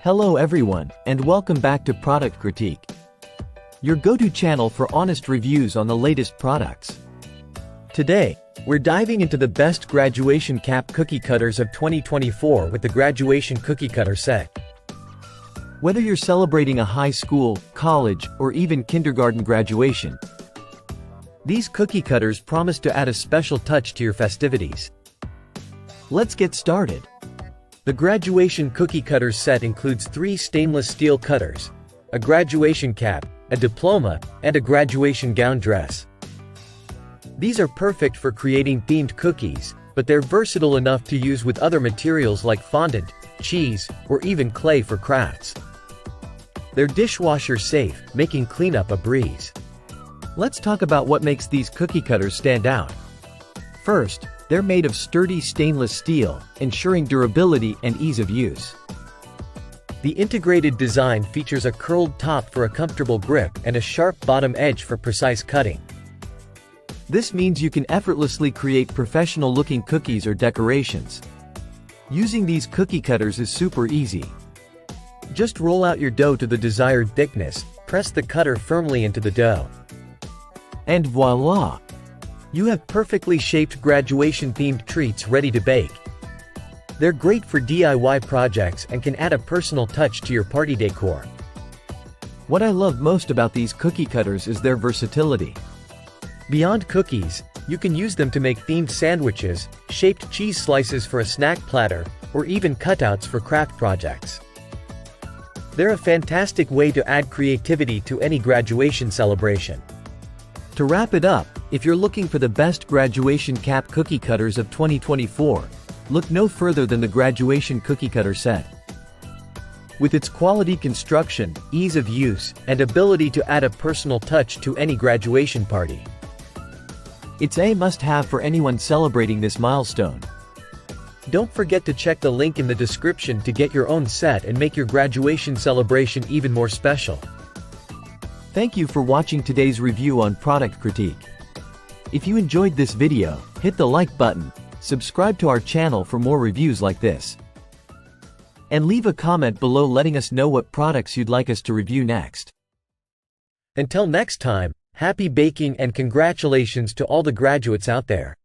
Hello everyone, and welcome back to Product Critique, your go-to channel for honest reviews on the latest products. Today, we're diving into the best graduation cap cookie cutters of 2024 with the Graduation Cookie Cutter Set. Whether you're celebrating a high school, college, or even kindergarten graduation, these cookie cutters promise to add a special touch to your festivities. Let's get started. The Graduation Cookie Cutters set includes 3 stainless steel cutters, a graduation cap, a diploma, and a graduation gown dress. These are perfect for creating themed cookies, but they're versatile enough to use with other materials like fondant, cheese, or even clay for crafts. They're dishwasher safe, making cleanup a breeze. Let's talk about what makes these cookie cutters stand out. First, they're made of sturdy stainless steel, ensuring durability and ease of use. The integrated design features a curled top for a comfortable grip and a sharp bottom edge for precise cutting. This means you can effortlessly create professional-looking cookies or decorations. Using these cookie cutters is super easy. Just roll out your dough to the desired thickness, press the cutter firmly into the dough, and voila! You have perfectly shaped graduation-themed treats ready to bake. They're great for DIY projects and can add a personal touch to your party decor. What I love most about these cookie cutters is their versatility. Beyond cookies, you can use them to make themed sandwiches, shaped cheese slices for a snack platter, or even cutouts for craft projects. They're a fantastic way to add creativity to any graduation celebration. To wrap it up, if you're looking for the best graduation cap cookie cutters of 2024, look no further than the Graduation Cookie Cutter Set. With its quality construction, ease of use, and ability to add a personal touch to any graduation party, it's a must-have for anyone celebrating this milestone. Don't forget to check the link in the description to get your own set and make your graduation celebration even more special. Thank you for watching today's review on Product Critique. If you enjoyed this video, hit the like button, subscribe to our channel for more reviews like this, and leave a comment below letting us know what products you'd like us to review next. Until next time, happy baking and congratulations to all the graduates out there.